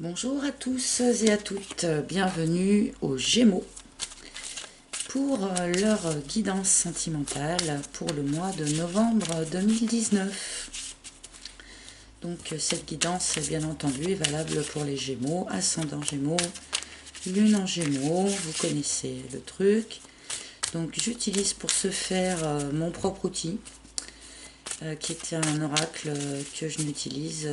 Bonjour à tous et à toutes, bienvenue aux Gémeaux pour leur guidance sentimentale pour le mois de novembre 2019. Donc cette guidance, bien entendu, est valable pour les Gémeaux, ascendant Gémeaux, lune en Gémeaux, vous connaissez le truc. Donc j'utilise pour ce faire mon propre outil, qui est un oracle que je n'utilise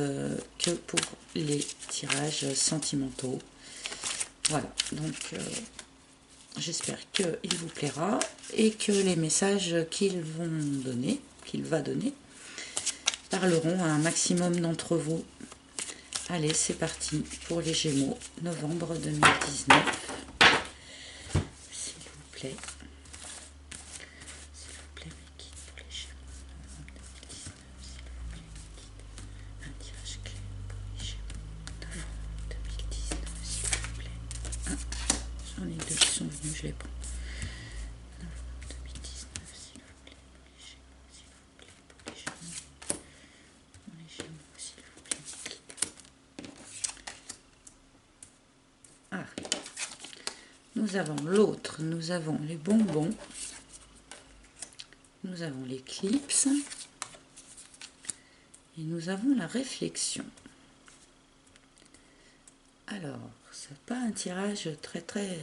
que pour les tirages sentimentaux. Voilà, donc j'espère qu'il vous plaira et que les messages qu'il va donner, parleront à un maximum d'entre vous. Allez, c'est parti pour les Gémeaux, novembre 2019. S'il vous plaît. S'il vous plaît, mes guides pour les Gémeaux, novembre 2019. S'il vous plaît, guide. Un tirage clé pour les Gémeaux, novembre 2019. S'il vous plaît. J'en ai deux qui sont venus, je les prends. Novembre 2019, s'il vous plaît, pour les Gémeaux, s'il vous plaît, pour les Gémeaux. Pour les Gémeaux, s'il vous plaît, guide. Ah, nous avons l'autre, nous avons les bonbons, nous avons l'éclipse et nous avons la réflexion. Alors, c'est pas un tirage très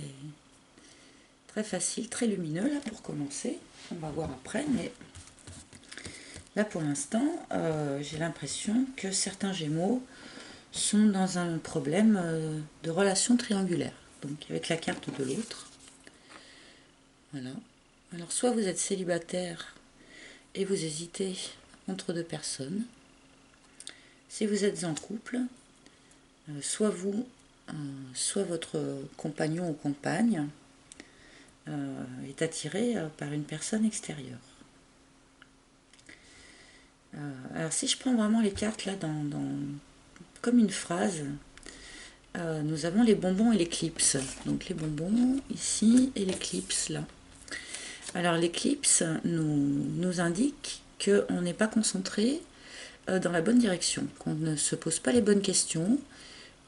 facile, très lumineux là pour commencer. On va voir après, mais là pour l'instant, j'ai l'impression que certains Gémeaux sont dans un problème de relation triangulaire. Donc avec la carte de l'autre. Voilà. Alors soit vous êtes célibataire et vous hésitez entre deux personnes. Si vous êtes en couple, soit vous, soit votre compagnon ou compagne est attiré par une personne extérieure. Alors si je prends vraiment les cartes là comme une phrase, nous avons les bonbons et l'éclipse. Donc les bonbons ici et l'éclipse là. Alors l'éclipse nous indique qu'on n'est pas concentré dans la bonne direction, qu'on ne se pose pas les bonnes questions,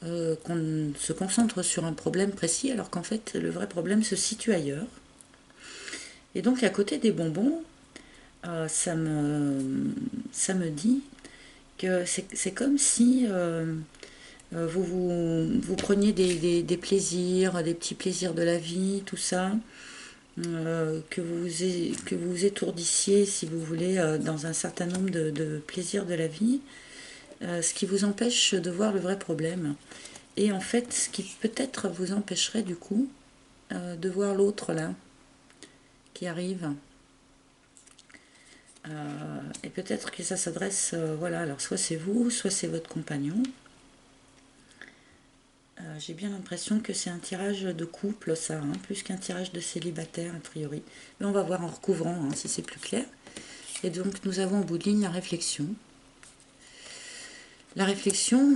qu'on se concentre sur un problème précis alors qu'en fait le vrai problème se situe ailleurs. Et donc à côté des bonbons, ça me dit que c'est comme si vous preniez des plaisirs, des petits plaisirs de la vie, tout ça, que vous vous étourdissiez, si vous voulez, dans un certain nombre de plaisirs de la vie, ce qui vous empêche de voir le vrai problème. Et en fait, ce qui peut-être vous empêcherait du coup de voir l'autre là, qui arrive. Et peut-être que ça s'adresse, voilà, alors soit c'est vous, soit c'est votre compagnon. J'ai bien l'impression que c'est un tirage de couple, ça, hein, plus qu'un tirage de célibataire, a priori. Mais on va voir en recouvrant, hein, si c'est plus clair. Et donc, nous avons au bout de ligne la réflexion. La réflexion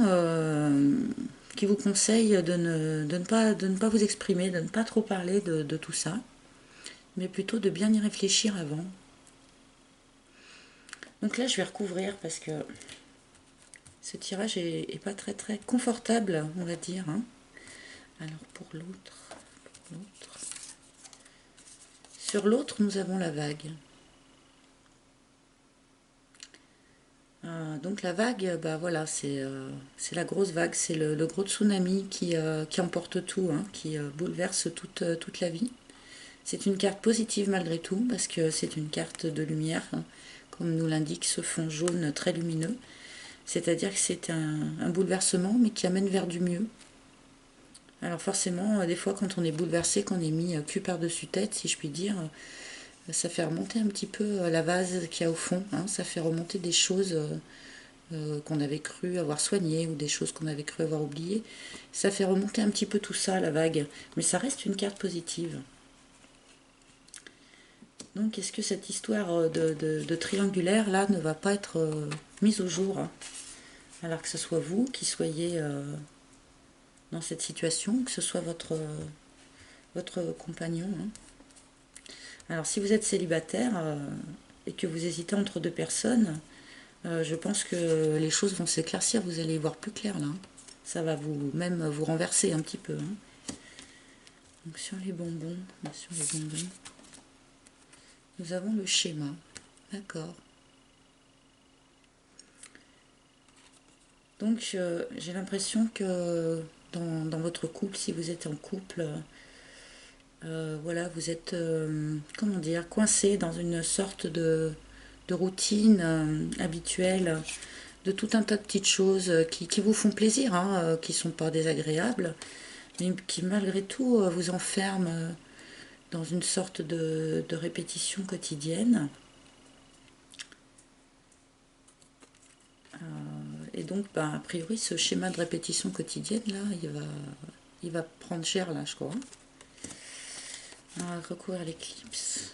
qui vous conseille de ne pas vous exprimer, de ne pas trop parler de tout ça, mais plutôt de bien y réfléchir avant. Donc là, je vais recouvrir parce que ce tirage est pas très confortable, on va dire. Hein. Alors pour l'autre. Sur l'autre, nous avons la vague. Donc la vague, bah voilà, c'est la grosse vague, c'est le gros tsunami qui emporte tout, hein, qui bouleverse toute la vie. C'est une carte positive malgré tout, parce que c'est une carte de lumière, hein, comme nous l'indique ce fond jaune très lumineux. C'est-à-dire que c'est un bouleversement, mais qui amène vers du mieux. Alors forcément, des fois, quand on est bouleversé, qu'on est mis cul par-dessus tête, si je puis dire, ça fait remonter un petit peu la vase qu'il y a au fond. Hein, ça fait remonter des choses qu'on avait cru avoir soignées ou des choses qu'on avait cru avoir oubliées. Ça fait remonter un petit peu tout ça, la vague. Mais ça reste une carte positive. Donc est-ce que cette histoire de triangulaire là ne va pas être mise au jour, hein, alors que ce soit vous qui soyez dans cette situation, que ce soit votre compagnon. Hein. Alors si vous êtes célibataire et que vous hésitez entre deux personnes, je pense que les choses vont s'éclaircir, vous allez y voir plus clair là. Ça va même vous renverser un petit peu. Hein. Donc sur les bonbons, nous avons le schéma. D'accord. Donc j'ai l'impression que dans votre couple, si vous êtes en couple, voilà, vous êtes, comment dire, coincé dans une sorte de routine habituelle, de tout un tas de petites choses qui vous font plaisir, hein, qui ne sont pas désagréables, mais qui malgré tout vous enferment dans une sorte de répétition quotidienne. Et donc, ben, a priori, ce schéma de répétition quotidienne, là, il va prendre cher, là, je crois. On va recouvrir l'éclipse.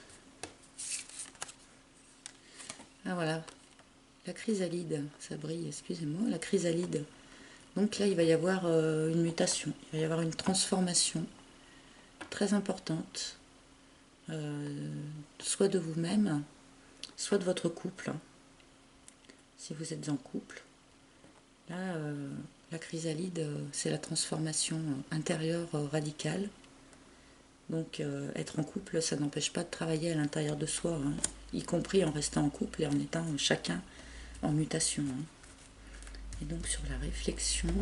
Ah, voilà. La chrysalide, ça brille, excusez-moi, la chrysalide. Donc là, il va y avoir une mutation, il va y avoir une transformation très importante, soit de vous-même, soit de votre couple, si vous êtes en couple. Là, la chrysalide, c'est la transformation intérieure radicale. Donc être en couple, ça n'empêche pas de travailler à l'intérieur de soi, hein, y compris en restant en couple et en étant chacun en mutation. Hein. Et donc sur la réflexion,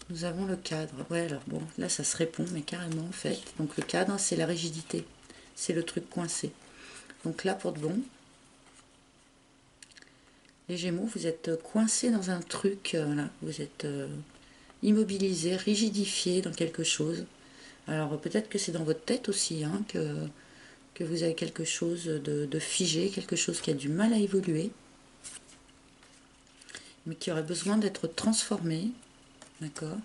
nous avons le cadre. Ouais, alors bon, là ça se répond, mais carrément en fait. Donc le cadre, c'est la rigidité, c'est le truc coincé. Donc là, pour de bon, les Gémeaux, vous êtes coincés dans un truc, là, vous êtes immobilisé, rigidifié dans quelque chose. Alors peut-être que c'est dans votre tête aussi, hein, que vous avez quelque chose de figé, quelque chose qui a du mal à évoluer, mais qui aurait besoin d'être transformé, d'accord.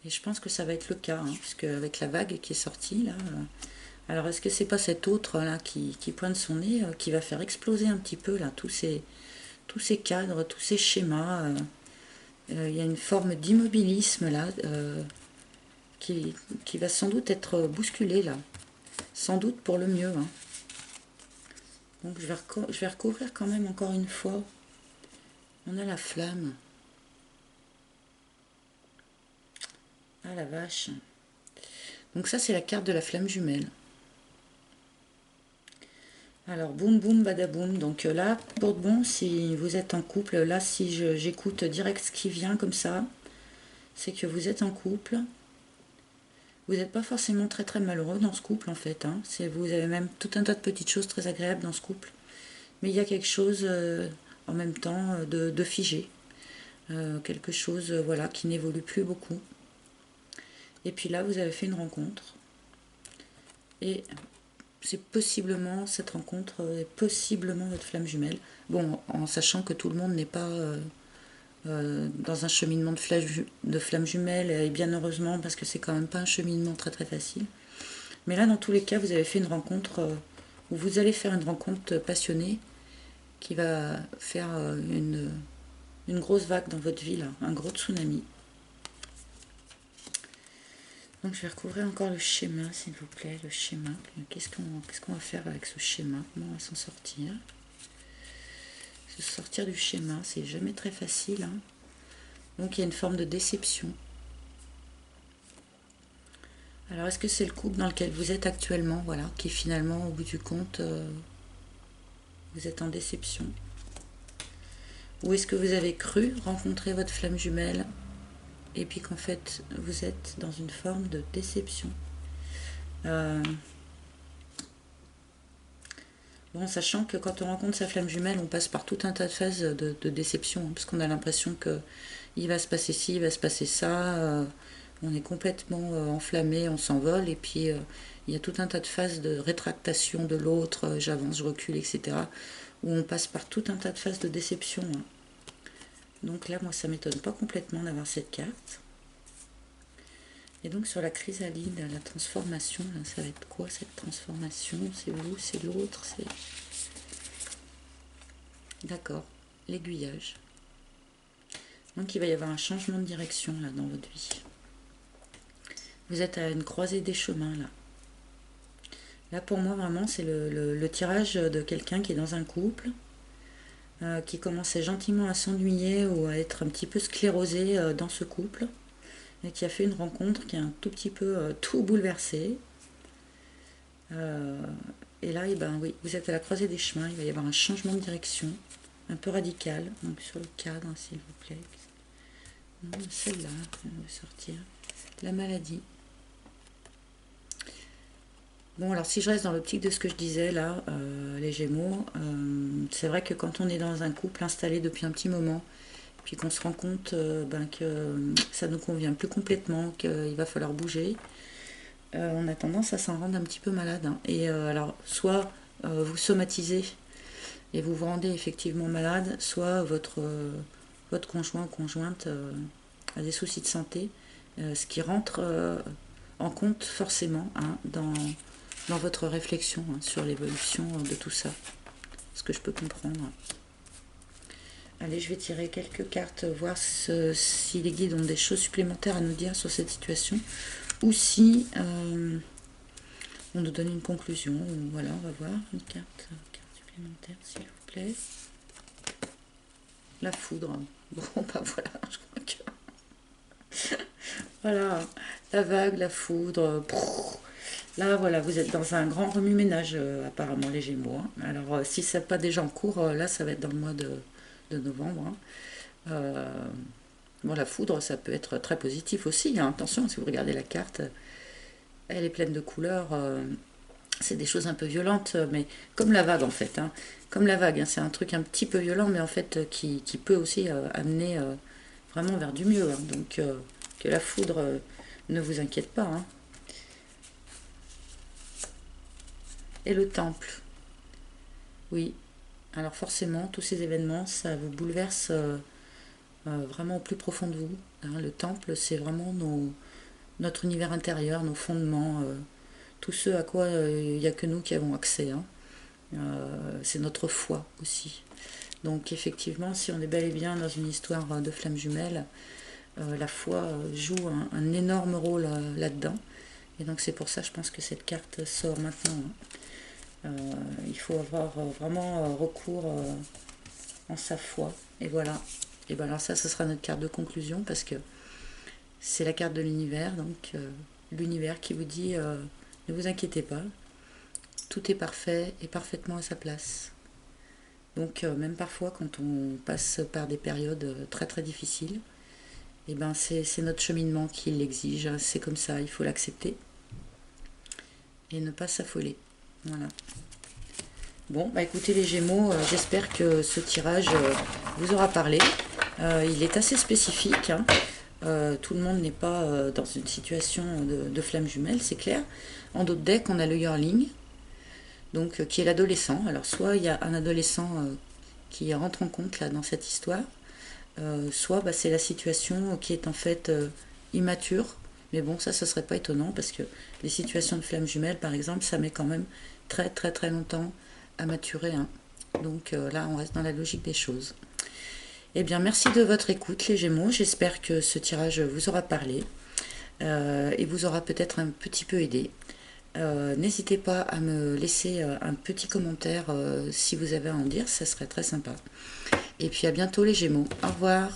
Et je pense que ça va être le cas, hein, puisque avec la vague qui est sortie, là... alors est-ce que c'est pas cet autre, là, qui pointe son nez, qui va faire exploser un petit peu, là, tous ces cadres, tous ces schémas. Il y a une forme d'immobilisme, là, qui va sans doute être bousculé, là. Sans doute pour le mieux. Hein. Donc je vais recouvrir quand même encore une fois. On a la flamme. Ah la vache. Donc ça c'est la carte de la flamme jumelle. Alors boum boum badaboum. Donc là, pour de bon, si vous êtes en couple, là si j'écoute direct ce qui vient comme ça, c'est que vous êtes en couple. Vous n'êtes pas forcément très très malheureux dans ce couple en fait. Hein. Vous avez même tout un tas de petites choses très agréables dans ce couple. Mais il y a quelque chose en même temps de figé. Quelque chose voilà, qui n'évolue plus beaucoup. Et puis là, vous avez fait une rencontre. Et c'est possiblement, cette rencontre est possiblement votre flamme jumelle. Bon, en sachant que tout le monde n'est pas dans un cheminement de flamme jumelle, et bien heureusement, parce que c'est quand même pas un cheminement très très facile. Mais là, dans tous les cas, vous avez fait une rencontre, où vous allez faire une rencontre passionnée, qui va faire une grosse vague dans votre vie, là, un gros tsunami. Donc je vais recouvrir encore le schéma, s'il vous plaît, le schéma. Qu'est-ce qu'on va faire avec ce schéma? Comment on va s'en sortir? Se sortir du schéma, c'est jamais très facile. Hein. Donc il y a une forme de déception. Alors est-ce que c'est le couple dans lequel vous êtes actuellement, voilà, qui finalement, au bout du compte, vous êtes en déception? Ou est-ce que vous avez cru rencontrer votre flamme jumelle et puis qu'en fait vous êtes dans une forme de déception? Bon, sachant que quand on rencontre sa flamme jumelle, on passe par tout un tas de phases de déception, hein, parce qu'on a l'impression que il va se passer ci, il va se passer ça, on est complètement enflammé, on s'envole, et puis il y a tout un tas de phases de rétractation de l'autre, j'avance, je recule, etc., où on passe par tout un tas de phases de déception. Hein. Donc là, moi, ça m'étonne pas complètement d'avoir cette carte. Et donc sur la chrysalide, la transformation, là, ça va être quoi cette transformation? C'est vous, c'est l'autre, c'est... D'accord, l'aiguillage. Donc il va y avoir un changement de direction là dans votre vie. Vous êtes à une croisée des chemins là. Là pour moi vraiment c'est le tirage de quelqu'un qui est dans un couple, qui commençait gentiment à s'ennuyer ou à être un petit peu sclérosé dans ce couple, et qui a fait une rencontre qui a un tout petit peu tout bouleversé. Et là, eh ben, oui, vous êtes à la croisée des chemins, il va y avoir un changement de direction, un peu radical, donc sur le cadre, s'il vous plaît. Celle-là, on va sortir. La maladie. Bon, alors si je reste dans l'optique de ce que je disais là, les Gémeaux, c'est vrai que quand on est dans un couple installé depuis un petit moment, puis qu'on se rend compte que ça ne nous convient plus complètement, qu'il va falloir bouger, on a tendance à s'en rendre un petit peu malade. Hein. Et alors, soit vous somatisez et vous vous rendez effectivement malade, soit votre conjoint ou conjointe a des soucis de santé, ce qui rentre en compte forcément hein, dans votre réflexion hein, sur l'évolution de tout ça, ce que je peux comprendre. Allez, je vais tirer quelques cartes, voir si les guides ont des choses supplémentaires à nous dire sur cette situation, ou si on nous donne une conclusion. Voilà, on va voir une carte supplémentaire, s'il vous plaît. La foudre. Bon, bah voilà, je crois que... voilà, la vague, la foudre... Là, voilà, vous êtes dans un grand remue-ménage, apparemment, les Gémeaux. Hein. Alors, si ça n'est pas déjà en cours, là, ça va être dans le mois de novembre. Hein. Bon, la foudre, ça peut être très positif aussi. Hein. Attention, si vous regardez la carte, elle est pleine de couleurs. C'est des choses un peu violentes, mais comme la vague, en fait. Hein. Comme la vague, hein, c'est un truc un petit peu violent, mais en fait, qui peut aussi amener vraiment vers du mieux. Hein. Donc, que la foudre ne vous inquiète pas. Hein. Et le temple. Oui. Alors forcément, tous ces événements, ça vous bouleverse vraiment au plus profond de vous. Hein. Le temple, c'est vraiment notre univers intérieur, nos fondements, tout ce à quoi il n'y a que nous qui avons accès. Hein. C'est notre foi aussi. Donc effectivement, si on est bel et bien dans une histoire de flammes jumelles, la foi joue un énorme rôle là-dedans. Et donc c'est pour ça, je pense que cette carte sort maintenant. Hein. Il faut avoir vraiment recours en sa foi. Et voilà. Et bien alors ça, ce sera notre carte de conclusion parce que c'est la carte de l'univers. Donc l'univers qui vous dit ne vous inquiétez pas, tout est parfait et parfaitement à sa place. Donc même parfois quand on passe par des périodes très très difficiles, et ben c'est notre cheminement qui l'exige. C'est comme ça, il faut l'accepter et ne pas s'affoler. Voilà. Bon, bah écoutez les Gémeaux, j'espère que ce tirage vous aura parlé. Il est assez spécifique. Hein. Tout le monde n'est pas dans une situation de flamme jumelle, c'est clair. En d'autres decks, on a le yearling, donc qui est l'adolescent. Alors soit il y a un adolescent qui rentre en compte là dans cette histoire, soit bah, c'est la situation qui est en fait immature. Mais bon, ça serait pas étonnant parce que les situations de flamme jumelle, par exemple, ça met quand même très très très longtemps à maturer. Hein. Donc là, on reste dans la logique des choses. Eh bien, merci de votre écoute, les Gémeaux. J'espère que ce tirage vous aura parlé et vous aura peut-être un petit peu aidé. N'hésitez pas à me laisser un petit commentaire si vous avez à en dire, ça serait très sympa. Et puis à bientôt, les Gémeaux. Au revoir.